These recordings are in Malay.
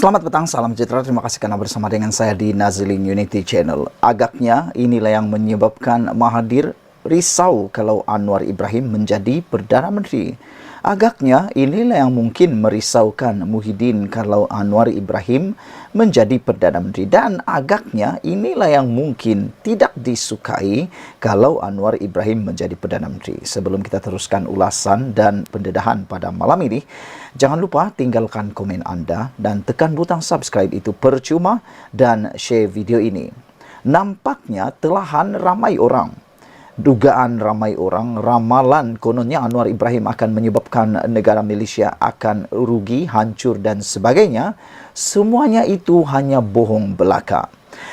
Selamat petang, salam sejahtera. Terima kasih karena bersama dengan saya di Nazilin Unity Channel. Agaknya inilah yang menyebabkan Mahathir risau kalau Anwar Ibrahim menjadi Perdana Menteri. Agaknya inilah yang mungkin merisaukan Muhyiddin kalau Anwar Ibrahim menjadi Perdana Menteri. Dan agaknya inilah yang mungkin tidak disukai kalau Anwar Ibrahim menjadi Perdana Menteri. Sebelum kita teruskan ulasan dan pendedahan pada malam ini, jangan lupa tinggalkan komen Anda dan tekan butang subscribe, itu percuma, dan share video ini. Nampaknya telahan ramai orang. Dugaan ramai orang, ramalan kononnya Anwar Ibrahim akan menyebabkan negara Malaysia akan rugi, hancur dan sebagainya. Semuanya itu hanya bohong belaka.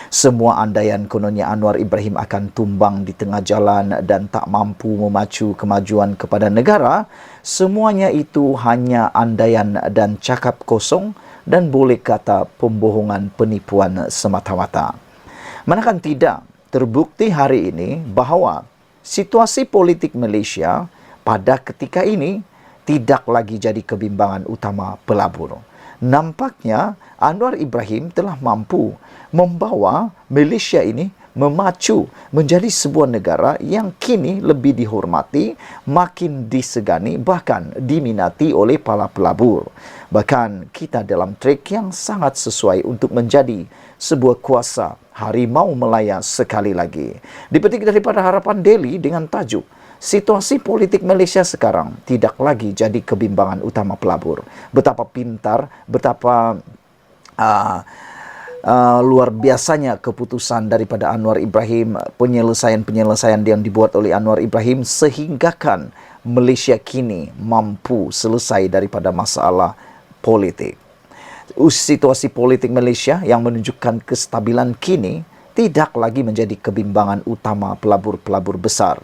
Semua andaian kononnya Anwar Ibrahim akan tumbang di tengah jalan dan tak mampu memacu kemajuan kepada negara, semuanya itu hanya andaian dan cakap kosong dan boleh kata pembohongan, penipuan semata-mata. Manakala tidak terbukti hari ini bahawa situasi politik Malaysia pada ketika ini tidak lagi jadi kebimbangan utama pelabur. Nampaknya Anwar Ibrahim telah mampu membawa Malaysia ini memacu menjadi sebuah negara yang kini lebih dihormati, makin disegani, bahkan diminati oleh para pelabur. Bahkan kita dalam trek yang sangat sesuai untuk menjadi sebuah kuasa harimau Melaya sekali lagi. Dipetik daripada Harapan Daily dengan tajuk Situasi Politik Malaysia sekarang tidak lagi jadi kebimbangan utama pelabur. Betapa pintar, betapa luar biasanya keputusan daripada Anwar Ibrahim, penyelesaian-penyelesaian yang dibuat oleh Anwar Ibrahim sehinggakan Malaysia kini mampu selesai daripada masalah politik. Situasi politik Malaysia yang menunjukkan kestabilan kini tidak lagi menjadi kebimbangan utama pelabur-pelabur besar.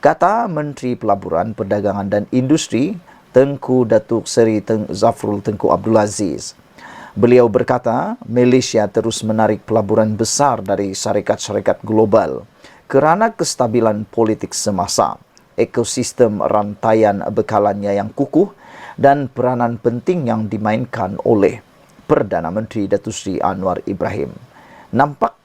Kata Menteri Pelaburan, Perdagangan dan Industri Tengku Datuk Seri Zafrul Tengku Abdul Aziz. Beliau berkata, Malaysia terus menarik pelaburan besar dari syarikat-syarikat global kerana kestabilan politik semasa, ekosistem rantaian bekalannya yang kukuh dan peranan penting yang dimainkan oleh Perdana Menteri Datuk Seri Anwar Ibrahim. Nampak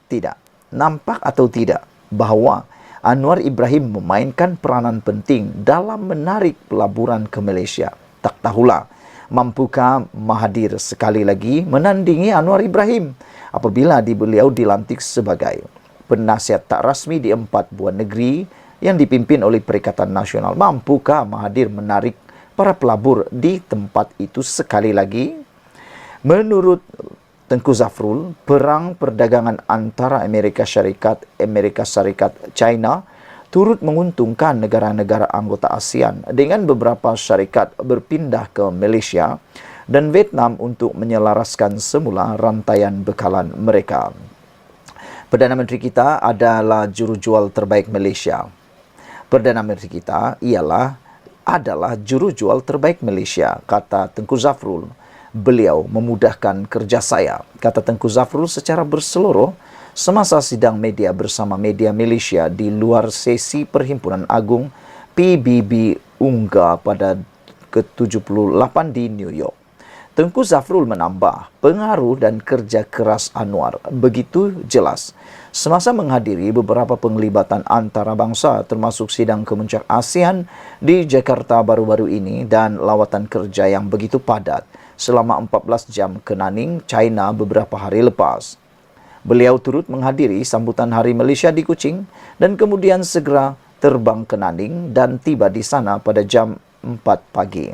atau tidak bahawa Anwar Ibrahim memainkan peranan penting dalam menarik pelaburan ke Malaysia? Tak tahulah, mampukah Mahathir sekali lagi menandingi Anwar Ibrahim apabila beliau dilantik sebagai penasihat tak rasmi di 4 buah negeri yang dipimpin oleh Perikatan Nasional? Mampukah Mahathir menarik para pelabur di tempat itu sekali lagi? Menurut Tengku Zafrul, perang perdagangan antara Amerika Syarikat, China turut menguntungkan negara-negara anggota ASEAN dengan beberapa syarikat berpindah ke Malaysia dan Vietnam untuk menyelaraskan semula rantaian bekalan mereka. Perdana Menteri kita adalah jurujual terbaik Malaysia. Perdana Menteri kita adalah jurujual terbaik Malaysia, kata Tengku Zafrul. Beliau memudahkan kerja saya, kata Tengku Zafrul secara berseluruh semasa sidang media bersama media Malaysia di luar sesi Perhimpunan Agung PBB UNGA pada ke-78 di New York. Tengku Zafrul menambah, pengaruh dan kerja keras Anwar begitu jelas semasa menghadiri beberapa penglibatan antarabangsa termasuk sidang kemuncak ASEAN di Jakarta baru-baru ini dan lawatan kerja yang begitu padat selama 14 jam ke Nanning, China beberapa hari lepas. Beliau turut menghadiri sambutan Hari Malaysia di Kuching dan kemudian segera terbang ke Nanning dan tiba di sana pada jam 4 pagi.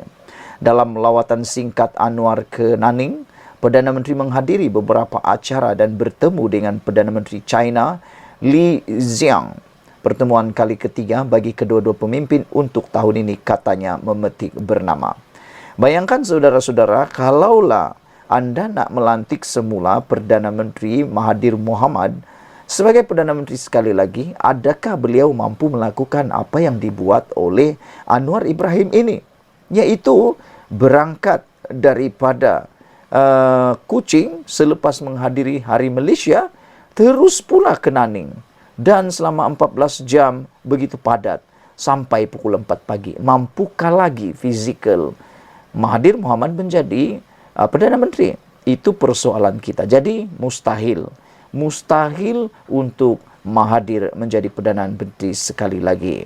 Dalam lawatan singkat Anwar ke Nanning, Perdana Menteri menghadiri beberapa acara dan bertemu dengan Perdana Menteri China Li Xiang. Pertemuan kali ketiga bagi kedua-dua pemimpin untuk tahun ini katanya memetik bernama. Bayangkan saudara-saudara, kalaulah anda nak melantik semula Perdana Menteri Mahathir Mohamad sebagai Perdana Menteri sekali lagi, adakah beliau mampu melakukan apa yang dibuat oleh Anwar Ibrahim ini? Iaitu berangkat daripada Kuching selepas menghadiri Hari Malaysia, terus pula ke Nanning. Dan selama 14 jam begitu padat sampai pukul 4 pagi. Mampukah lagi fizikal Mahathir Mohamad menjadi Perdana Menteri? Itu persoalan kita. Jadi mustahil untuk Mahathir menjadi Perdana Menteri sekali lagi.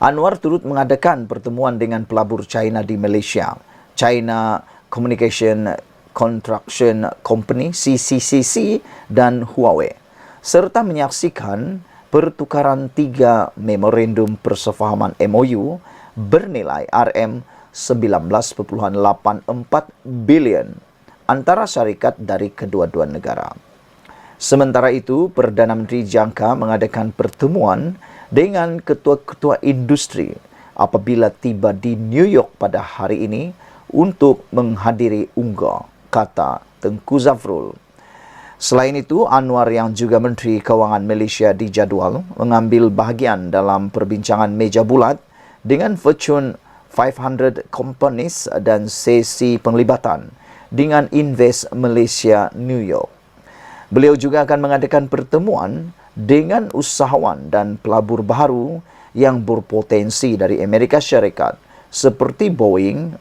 Anwar turut mengadakan pertemuan dengan pelabur China di Malaysia, China Communication Construction Company (CCCC) dan Huawei, serta menyaksikan pertukaran 3 memorandum persefahaman MOU bernilai RM19.84 bilion antara syarikat dari kedua-dua negara. Sementara itu, Perdana Menteri jangka mengadakan pertemuan dengan ketua-ketua industri apabila tiba di New York pada hari ini untuk menghadiri UNGA, kata Tengku Zafrul. Selain itu, Anwar yang juga Menteri Kewangan Malaysia dijadwal mengambil bahagian dalam perbincangan meja bulat dengan Fortune 500 companies dan sesi penglibatan dengan Invest Malaysia New York. Beliau juga akan mengadakan pertemuan dengan usahawan dan pelabur baru yang berpotensi dari Amerika Syarikat seperti Boeing,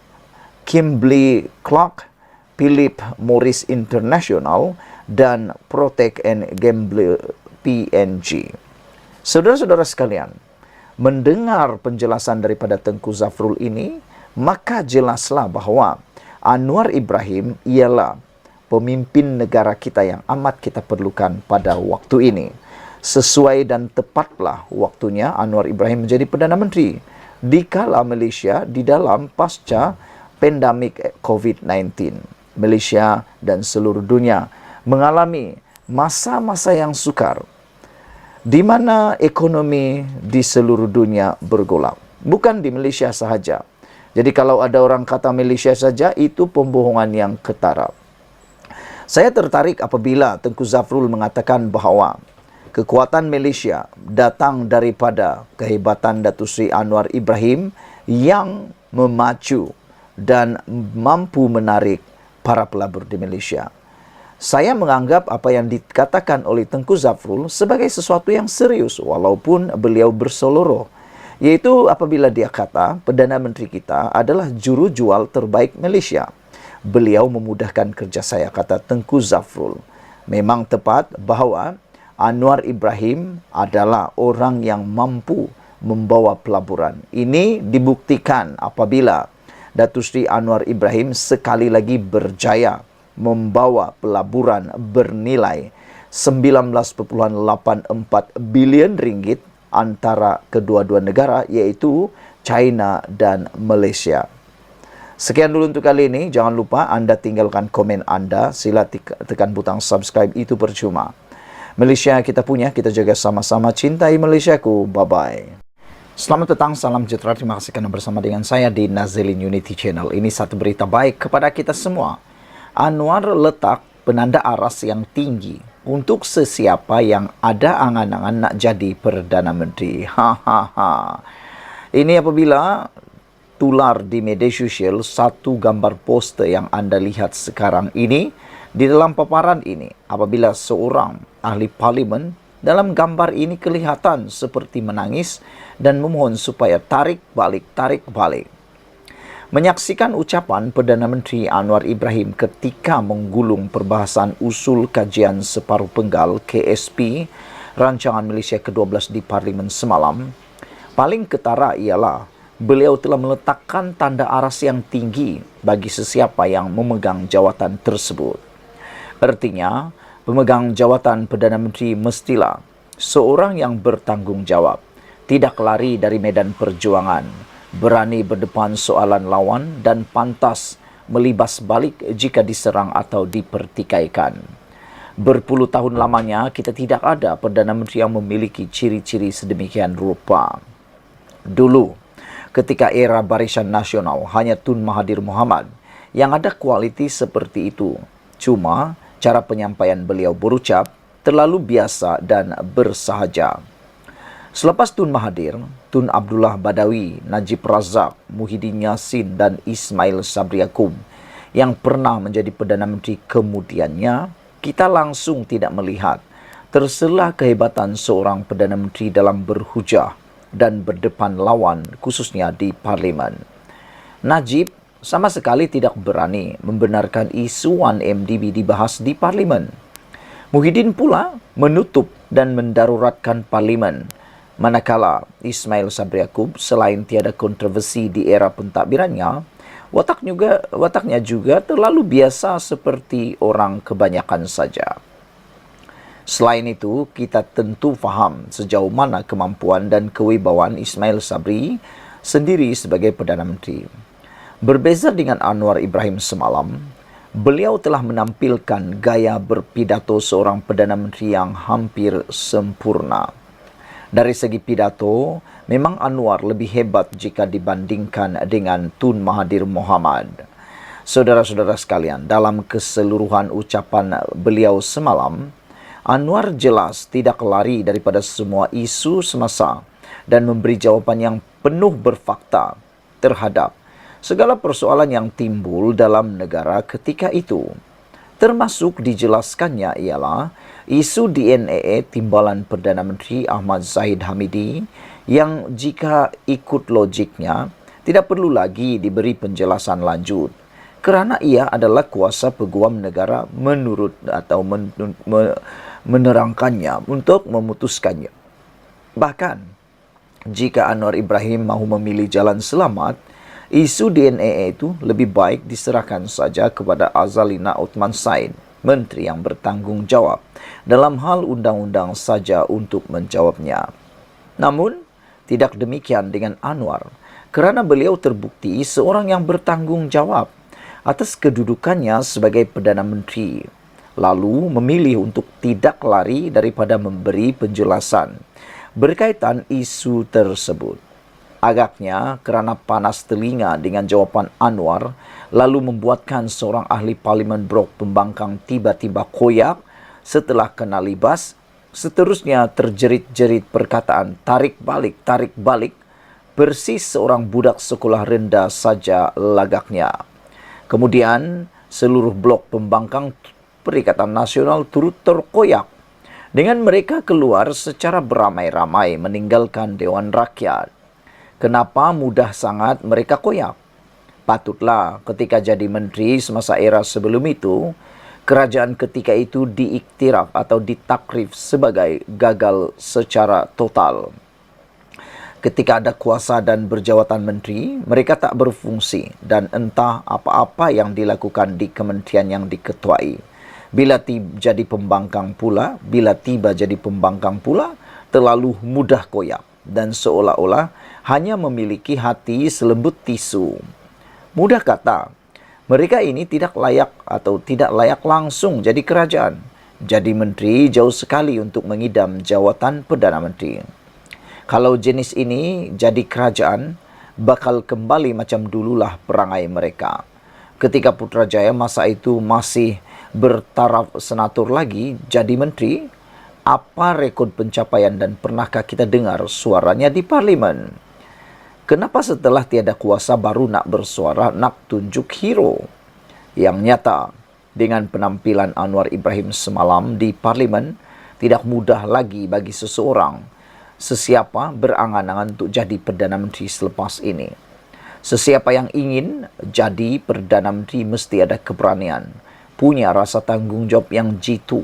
Kimberly-Clark, Philip Morris International dan Procter & Gamble PNG. Saudara-saudara sekalian, mendengar penjelasan daripada Tengku Zafrul ini, maka jelaslah bahawa Anwar Ibrahim ialah pemimpin negara kita yang amat kita perlukan pada waktu ini. Sesuai dan tepatlah waktunya Anwar Ibrahim menjadi Perdana Menteri dikala Malaysia di dalam pasca pandemik COVID-19. Malaysia dan seluruh dunia mengalami masa-masa yang sukar di mana ekonomi di seluruh dunia bergolak. Bukan di Malaysia sahaja. Jadi kalau ada orang kata Malaysia saja, itu pembohongan yang ketara. Saya tertarik apabila Tengku Zafrul mengatakan bahawa kekuatan Malaysia datang daripada kehebatan Datuk Seri Anwar Ibrahim yang memacu dan mampu menarik para pelabur di Malaysia. Saya menganggap apa yang dikatakan oleh Tengku Zafrul sebagai sesuatu yang serius walaupun beliau berseloroh. Yaitu apabila dia kata Perdana Menteri kita adalah juru jual terbaik Malaysia. Beliau memudahkan kerja saya, kata Tengku Zafrul. Memang tepat bahawa Anwar Ibrahim adalah orang yang mampu membawa pelaburan. Ini dibuktikan apabila Datuk Seri Anwar Ibrahim sekali lagi berjaya membawa pelaburan bernilai 19.84 bilion ringgit antara kedua-dua negara, iaitu China dan Malaysia. Sekian dulu untuk kali ini. Jangan lupa anda tinggalkan komen anda. Sila tekan butang subscribe, itu percuma. Malaysia kita punya, kita jaga sama-sama. Cintai Malaysiaku. Bye-bye. Selamat petang, salam sejahtera. Terima kasih kerana bersama dengan saya di Nazilin Unity Channel. Ini satu berita baik kepada kita semua. Anwar letak penanda aras yang tinggi untuk sesiapa yang ada angan-angan nak jadi Perdana Menteri. Ini apabila tular di media sosial satu gambar poster yang anda lihat sekarang ini. Di dalam paparan ini, apabila seorang ahli parlimen dalam gambar ini kelihatan seperti menangis dan memohon supaya tarik balik. Menyaksikan ucapan Perdana Menteri Anwar Ibrahim ketika menggulung perbahasan usul kajian separuh penggal KSP Rancangan Malaysia ke-12 di Parlimen semalam, paling ketara ialah beliau telah meletakkan tanda aras yang tinggi bagi sesiapa yang memegang jawatan tersebut. Artinya, pemegang jawatan Perdana Menteri mestilah seorang yang bertanggungjawab, tidak lari dari medan perjuangan, berani berdepan soalan lawan dan pantas melibas balik jika diserang atau dipertikaikan. Berpuluh tahun lamanya kita tidak ada Perdana Menteri yang memiliki ciri-ciri sedemikian rupa. Dulu, ketika era Barisan Nasional, hanya Tun Mahathir Mohamad yang ada kualiti seperti itu. Cuma, cara penyampaian beliau berucap terlalu biasa dan bersahaja. Selepas Tun Mahathir, Tun Abdullah Badawi, Najib Razak, Muhyiddin Yassin dan Ismail Sabri Yaakob yang pernah menjadi Perdana Menteri kemudiannya, kita langsung tidak melihat terselah kehebatan seorang Perdana Menteri dalam berhujah dan berdepan lawan, khususnya di Parlimen. Najib sama sekali tidak berani membenarkan isu 1MDB dibahas di Parlimen. Muhyiddin pula menutup dan mendaruratkan Parlimen, manakala Ismail Sabri Yaakob selain tiada kontroversi di era pentadbirannya, wataknya juga terlalu biasa seperti orang kebanyakan saja. Selain itu, kita tentu faham sejauh mana kemampuan dan kewibawaan Ismail Sabri sendiri sebagai Perdana Menteri. Berbeza dengan Anwar Ibrahim semalam, beliau telah menampilkan gaya berpidato seorang Perdana Menteri yang hampir sempurna. Dari segi pidato, memang Anwar lebih hebat jika dibandingkan dengan Tun Mahathir Mohamad. Saudara-saudara sekalian, dalam keseluruhan ucapan beliau semalam, Anwar jelas tidak lari daripada semua isu semasa dan memberi jawapan yang penuh berfakta terhadap segala persoalan yang timbul dalam negara ketika itu. Termasuk dijelaskannya ialah isu DNA timbalan Perdana Menteri Ahmad Zahid Hamidi yang jika ikut logiknya tidak perlu lagi diberi penjelasan lanjut kerana ia adalah kuasa peguam negara menurut atau menerangkannya untuk memutuskannya. Bahkan, jika Anwar Ibrahim mahu memilih jalan selamat, isu DNA itu lebih baik diserahkan saja kepada Azalina Othman Said, Menteri yang bertanggung jawab dalam hal undang-undang saja untuk menjawabnya. Namun, tidak demikian dengan Anwar, kerana beliau terbukti seorang yang bertanggung jawab atas kedudukannya sebagai Perdana Menteri, lalu memilih untuk tidak lari daripada memberi penjelasan berkaitan isu tersebut. Agaknya kerana panas telinga dengan jawapan Anwar, lalu membuatkan seorang ahli Parlimen Brok pembangkang tiba-tiba koyak setelah kena libas. Seterusnya terjerit-jerit perkataan tarik balik, persis seorang budak sekolah rendah saja lagaknya. Kemudian seluruh blok pembangkang Perikatan Nasional turut terkoyak dengan mereka keluar secara beramai-ramai meninggalkan Dewan Rakyat. Kenapa mudah sangat mereka koyak? Patutlah ketika jadi menteri semasa era sebelum itu, kerajaan ketika itu diiktiraf atau ditakrif sebagai gagal secara total. Ketika ada kuasa dan berjawatan menteri, mereka tak berfungsi dan entah apa-apa yang dilakukan di kementerian yang diketuai. Bila tiba jadi pembangkang pula, terlalu mudah koyak dan seolah-olah hanya memiliki hati selembut tisu. Mudah kata, mereka ini tidak layak atau tidak layak langsung jadi kerajaan. Jadi menteri jauh sekali untuk mengidam jawatan Perdana Menteri. Kalau jenis ini jadi kerajaan, bakal kembali macam dululah perangai mereka. Ketika Putrajaya masa itu masih bertaraf senator lagi jadi menteri, apa rekod pencapaian dan pernahkah kita dengar suaranya di Parlimen? Kenapa setelah tiada kuasa baru nak bersuara, nak tunjuk hero? Yang nyata, dengan penampilan Anwar Ibrahim semalam di Parlimen, tidak mudah lagi bagi sesiapa berangan-angan untuk jadi Perdana Menteri selepas ini. Sesiapa yang ingin jadi Perdana Menteri mesti ada keberanian, punya rasa tanggungjawab yang jitu,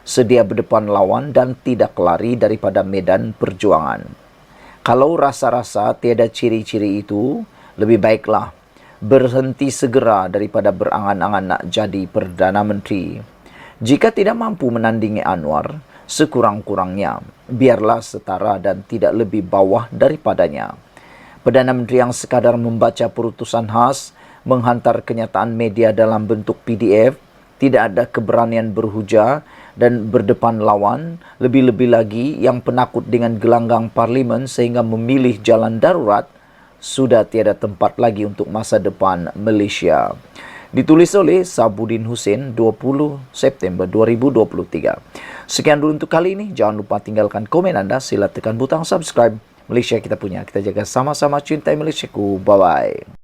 sedia berdepan lawan dan tidak lari daripada medan perjuangan. Kalau rasa-rasa tiada ciri-ciri itu, lebih baiklah berhenti segera daripada berangan-angan nak jadi Perdana Menteri. Jika tidak mampu menandingi Anwar, sekurang-kurangnya biarlah setara dan tidak lebih bawah daripadanya. Perdana Menteri yang sekadar membaca perutusan khas, menghantar kenyataan media dalam bentuk PDF, tidak ada keberanian berhujah dan berdepan lawan, lebih-lebih lagi yang penakut dengan gelanggang Parlimen sehingga memilih jalan darurat, sudah tiada tempat lagi untuk masa depan Malaysia. Ditulis oleh Sabudin Hussein, 20 September 2023. Sekian dulu untuk kali ini. Jangan lupa tinggalkan komen anda. Sila tekan butang subscribe. Malaysia kita punya. Kita jaga sama-sama cintai Malaysiaku. Bye-bye.